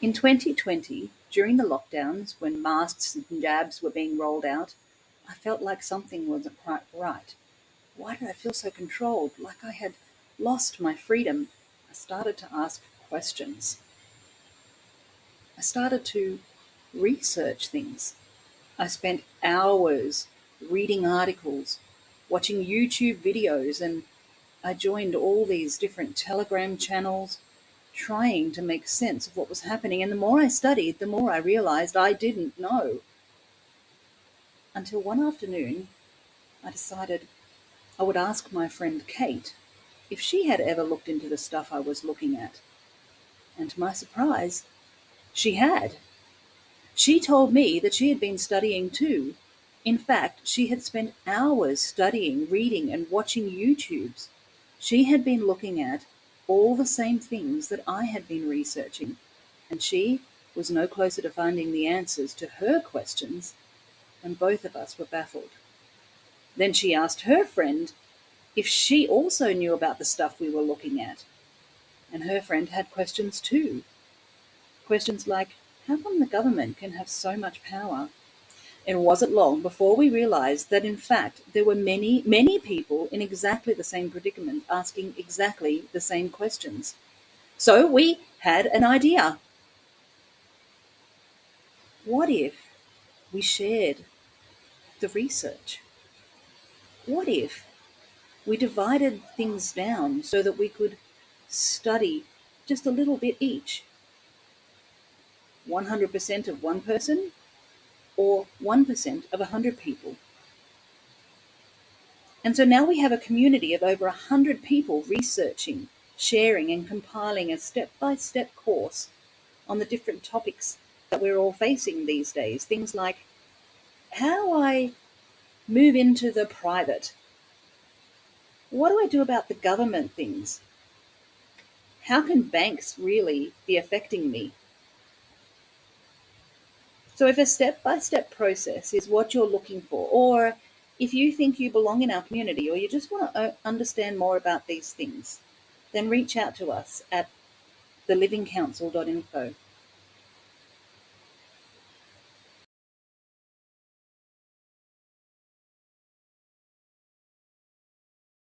In 2020, during the lockdowns, when masks and jabs were being rolled out, I felt like something wasn't quite right. Why did I feel so controlled, like I had lost my freedom? I started to ask questions. I started to research things. I spent hours reading articles, watching YouTube videos, and I joined all these different Telegram channels, trying to make sense of what was happening. And the more I studied, the more I realized I didn't know. Until one afternoon, I decided I would ask my friend Kate if she had ever looked into the stuff I was looking at. And to my surprise, she had. She told me that she had been studying too. In fact, she had spent hours studying, reading, and watching YouTubes. She had been looking at all the same things that I had been researching, and she was no closer to finding the answers to her questions, and both of us were baffled. Then she asked her friend if she also knew about the stuff we were looking at, and her friend had questions too. Questions like, how come the government can have so much power? It wasn't long before we realized that in fact there were many, many people in exactly the same predicament asking exactly the same questions. So we had an idea. What if we shared the research? What if we divided things down so that we could study just a little bit each? 100% of one person or 1% of 100 people? And so now we have a community of over 100 people researching, sharing, and compiling a step-by-step course on the different topics that we're all facing these days. Things like how I move into the private. What do I do about the government things? How can banks really be affecting me? So if a step-by-step process is what you're looking for, or if you think you belong in our community, or you just want to understand more about these things, then reach out to us at thelivingcouncil.info.